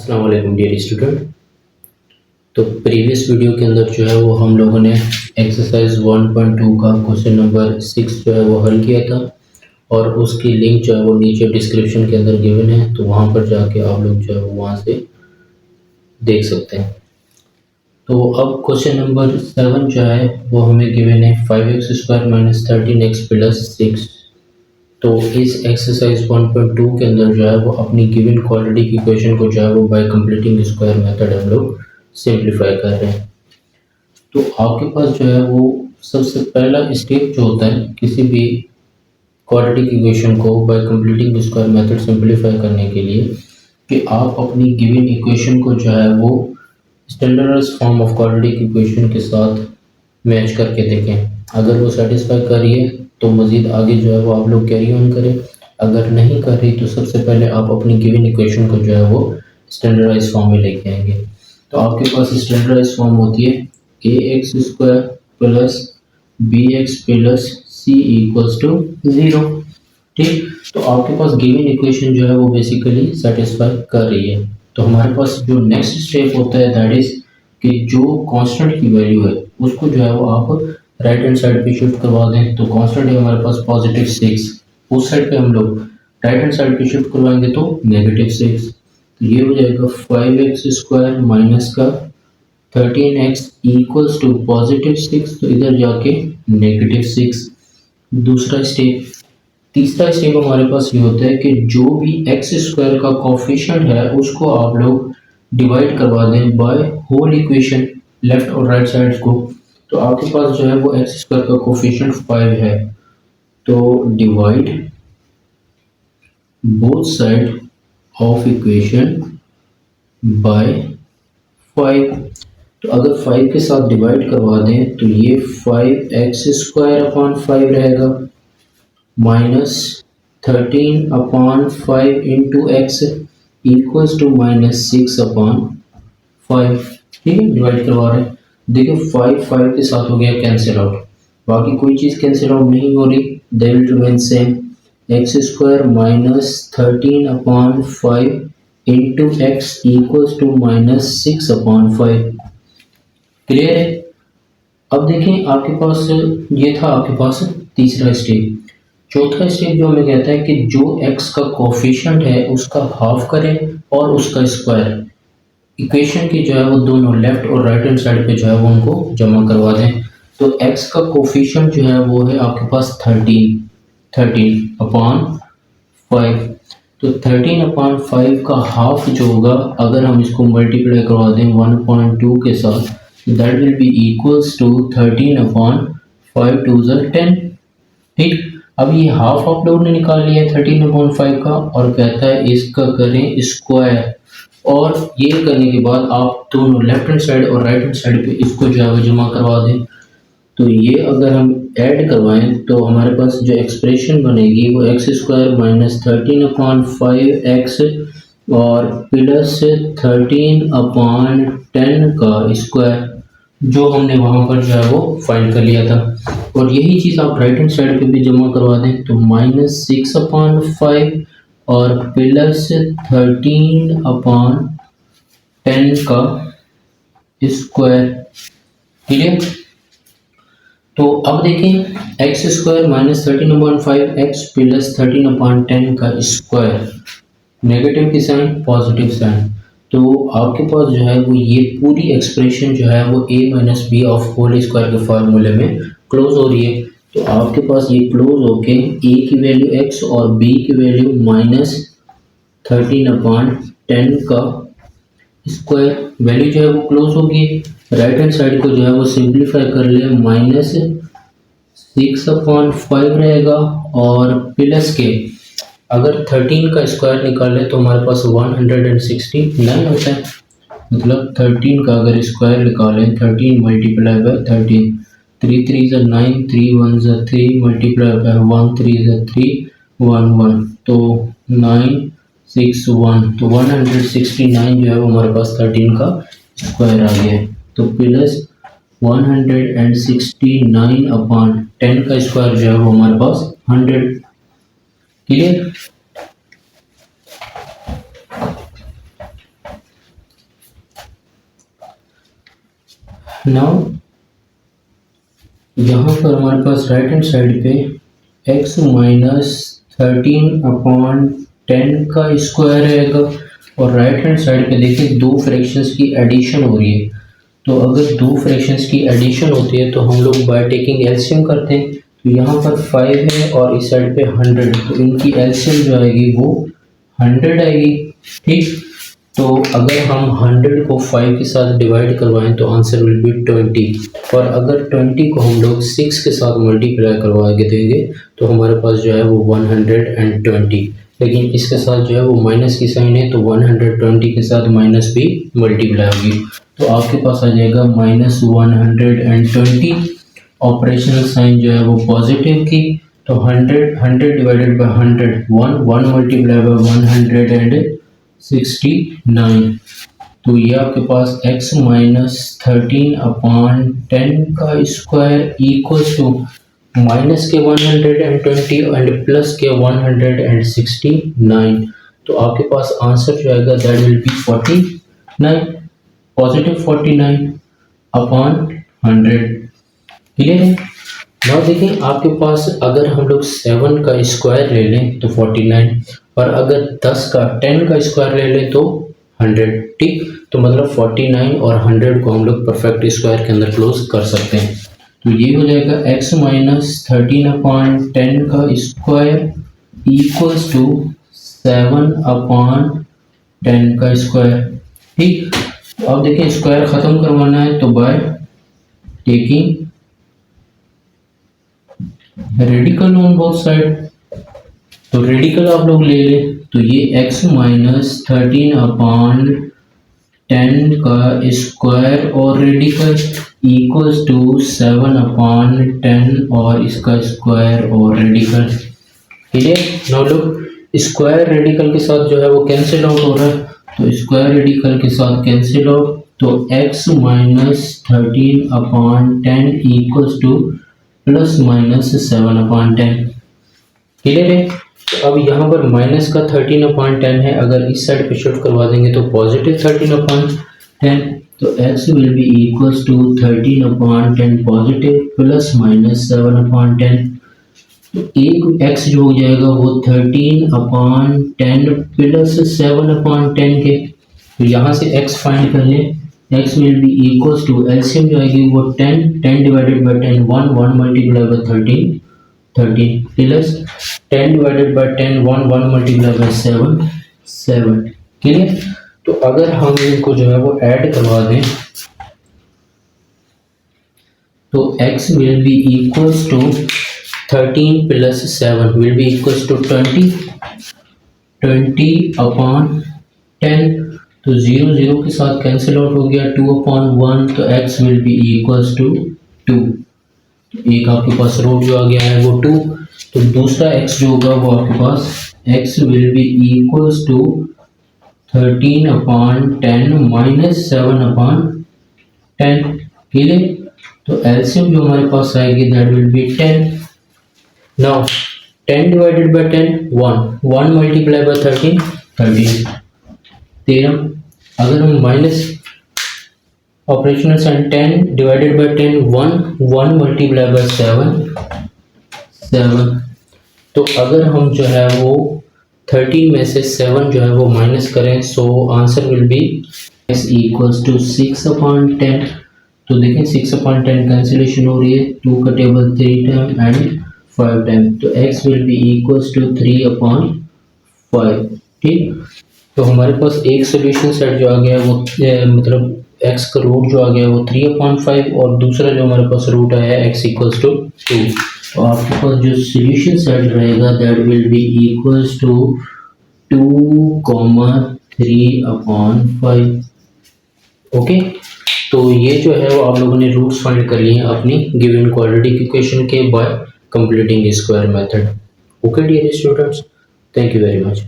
अस्सलाम वालेकुम dear student. तो प्रीवियस वीडियो के अंदर जो है वो हम लोगों ने एक्सरसाइज 1.2 का क्वेश्चन नंबर 6 जो है वो हल किया था और उसकी लिंक जो है वो नीचे डिस्क्रिप्शन के अंदर गिवन है, तो वहाँ पर जाके आप लोग जो है वो वहाँ से देख सकते हैं। तो अब क्वेश्चन नंबर 7 जो है वो हमें गिवन है 5x² माइनस 13x प्लस 6। तो इस एक्सरसाइज 1.2 के अंदर जो है वो अपनी गिवन क्वाड्रेटिक इक्वेशन को जो है वो बाय कंप्लीटिंग स्क्वायर मेथड हम लोग सिंप्लीफाई कर रहे हैं। तो आपके पास जो है वो सबसे पहला स्टेप जो होता है किसी भी क्वाड्रेटिक इक्वेशन को bye completing square method simplify करने के लिए कि आप अपनी गिवन इक्वेशन को जो है वो standardised form of quadratic equation के साथ मैच करके देखें। अगर वो सेटिस्फाई कर रही है तो मज़ीद आगे जो है वो आप लोग कैरी ऑन करें, अगर नहीं कर रही तो सबसे पहले आप अपनी गिवन इक्वेशन को जो है वो स्टैंडर्डाइज फॉर्म में लेके आएंगे। तो आपके पास स्टैंडर्डाइज फॉर्म होती है ax² plus bx plus c equals to 0। ठीक, तो आपके पास गिवन इक्वेशन जो है वो बेसिकली सेटिस्फाई कर रही है। तो हमारे पास जो नेक्स्ट स्टेप होता है दैट इज कि जो कांस्टेंट की वैल्यू है उसको जो है वो आप राइट हैंड साइड पे शिफ्ट करवा दें। तो कांस्टेंट है हमारे पास +6, उस साइड पे हम लोग राइट हैंड साइड पे शिफ्ट करवाएंगे तो -6। तो ये हो जाएगा 5x² माइनस का 13x इक्वल्स टू +6, तो इधर जाके -6। दूसरा स्टेप, तीसरा स्टेप हमारे पास ये होता है कि जो भी x² का कोफिशिएंट है उसको आप लोग डिवाइड करवा दें बाय होल इक्वेशन लेफ्ट और राइट साइड को। तो आपके पास जो है वो x² का कोफिशिएंट 5 है, तो divide both side of equation by 5। तो अगर 5 के साथ डिवाइड करवा दें तो ये 5x² रहेगा minus 13/5 into x equals to -6/5। ठीक है, डिवाइड करवा रहे हैं। देखिए 5 के साथ हो गया कैंसिल आउट, बाकी कोई चीज़ कैंसिल आउट नहीं हो रही, they will remain same. x² minus 13/5 into x equals to -6/5। Clear है। अब देखें आपके पास ये था आपके पास तीसरा स्टेप। चौथा स्टेप जो हमें कहता है कि जो x का कोफिशिएंट है उसका हाफ करें और उसका स्क्वायर इक्वेशन की जो है वो दोनों लेफ्ट और राइट हैंड साइड पे जो है वो उनको जमा करवा दें। तो x का कोफिशिएंट जो है वो है आपके पास 13/5। तो 13/5 का हाफ जो होगा अगर हम इसको मल्टीप्लाई करवा दें 1.2 के साथ, that will be equals to 13/5 2 10। ठीक, अब ये हाफ आप लोगों ने निकाल लिया है 13/5 का और कहता है इसका करें स्क्वायर, और ये करने के बाद आप दोनों लेफ्ट हैंड साइड और राइट हैंड साइड पे इसको जो है वो जमा करवा दें। तो ये अगर हम ऐड करवाएं तो हमारे पास जो एक्सप्रेशन बनेगी वो x² माइनस 13/5x और प्लस 13/10 का स्क्वायर जो हमने वहाँ पर जो है वो फाइंड कर लिया था। और यही चीज़ आप राइट हैंड साइड पे भी जमा करवा दें तो -6/5 और प्लस 13/10 का स्क्वायर। क्लियर। तो अब देखें x² माइनस 13/5x प्लस 13/10 का स्क्वायर, नेगेटिव की साइन पॉजिटिव साइन। तो आपके पास जो है वो ये पूरी एक्सप्रेशन जो है वो a minus b of whole square के फार्मूले में क्लोज हो रही है। तो आपके पास ये क्लोज होके a की वैल्यू x और b की वैल्यू -13/10 का स्क्वायर वैल्यू जो है वो क्लोज होगी। राइट हैंड साइड को जो है वो सिंप्लीफाई कर ले -6/5 रहेगा और प्लस के अगर 13 का स्क्वायर निकालें तो हमारे पास 169 होता है। मतलब 13 का अगर स्क्वायर निकालें 13 मल्टीप्लाई बाय 13, 3 3 ज़ा 9, 3 1 ज़ा 3 मल्टीप्लाई बाय 1 3 ज़ा 3 1 1, तो 961, तो 169 जो है वो हमारे पास 13 का स्क्वायर आ गया है। तो प्लस 169/10 का स्क्वायर जो है वो हमारे पास 100। क्लियर। नाउ यहाँ पर हमारे पास राइट हैंड साइड पे x माइनस 13/10 का स्क्वायर रहेगा और राइट हैंड साइड पे देखिए दो फ्रैक्शंस की एडिशन हो रही है। तो अगर दो फ्रैक्शंस की एडिशन होती है तो हम लोग बाय टेकिंग एलसीएम करते हैं। तो यहाँ पर 5 है और इस साइड पे 100, तो इनकी एलसीएम जो आएगी वो 100 आएगी। ठीक, तो अगर हम 100 को 5 के साथ डिवाइड करवाएं तो आंसर विल बी 20, और अगर 20 को हम लोग 6 के साथ मल्टीप्लाई करवा के देंगे तो हमारे पास जो है वो 120, लेकिन इसके साथ जो है वो माइनस की साइन है, तो 120 के साथ माइनस भी मल्टीप्लाई होगी, तो आपके पास आ जाएगा -120। ऑपरेशनल साइन जो है वो पॉजिटिव की, तो 100 डिवाइडेड बाय 100 1 मल्टीप्लाई बाय 169, तो ये आपके पास x माइनस 13/10 का स्क्वायर इक्वल्स टू माइनस के 120 एंड प्लस के 169, तो आपके पास आंसर जो आएगा that will B 49, positive 49/100। Clear है? नाउ देखिए आपके पास अगर हम लोग 7 का स्क्वायर ले लें तो 49, और अगर 10 का 10 का स्क्वायर ले लें तो 100। ठीक, तो मतलब 49 और 100 को हम लोग परफेक्ट स्क्वायर के अंदर क्लोज कर सकते हैं। तो ये हो जाएगा x माइनस 13/10 का स्क्वायर इक्वल्स टू 7/10 का स्क्वायर। ठीक, तो अब देखिए स्क्वायर खत्म करवाना है तो by taking radical on both side, तो रेडिकल आप लोग ले लें, तो ये x माइनस 13/10 का स्क्वायर और रेडिकल इक्वल्स टू 7/10 और इसका स्क्वायर और रेडिकल। क्लियर? नाउ लोग स्क्वायर रेडिकल के साथ जो है वो कैंसिल आउट हो रहा है, तो स्क्वायर रेडिकल के साथ कैंसिल आउट, तो x minus 13/10 equals two plus minus 7/10। Clear है? तो अब यहाँ पर माइनस का 13/10 है, अगर इस साइड पे शिफ्ट करवा देंगे तो पॉजिटिव 13/10, तो x will be equals to 13/10 positive plus minus 7/10, तो एक x जो हो जाएगा वो 13/10 प्लस 7/10 के, तो यहाँ से x फाइंड कर लें। x will be equals to LCM जो आएगी वो 10 डिवाइडेड बाय 10 1 मल्टीप्लाई बाय 13 प्लस 10 divided by 10 1 multiply by 7। Clear? तो अगर हम इनको जो है वो ऐड करवा दें तो x will be equals to 13 प्लस 7 विल बी इक्वल्स टू 20/10, तो 0 के साथ कैंसिल आउट हो गया, 2/1, तो x will be equals to 2, एक आपके पास रूट जो आ गया है वो 2, तो दूसरा x जो होगा वो आपके पास x will be equals to 13/10 minus 7/10। Clear? तो एलसीएम जो हमारे पास आएगी that will be 10। Now 10 divided by 10 1 multiply by 13 13, अगर हम minus operational sign 10 divided by 10 1 multiply by 7, तो अगर हम जो है वो 13 में से 7 जो है वो माइनस करें, so answer will be x equals to 6/10, तो देखें 6/10 कैंसिलेशन हो रही है, 2 का टेबल 3 टाइम एंड 5 टाइम, तो x will be equals to 3/5। ठीक, तो हमारे पास एक सोल्यूशन सेट जो आ गया वो मतलब x का रूट जो आ गया वो 3/5 और दूसरा जो हमारे पास रूट आया है x इक्वल्स टू 2, तो आपके पास जो सोल्यूशन सेट रहेगा that will be equals to 2,3/5। Okay, तो ये जो है वो आप लोगों ने रूट्स फाइंड कर लिए हैं अपनी गिवन क्वाड्रेटिक इक्वेशन के by completing square method. Okay dear students, thank you very much.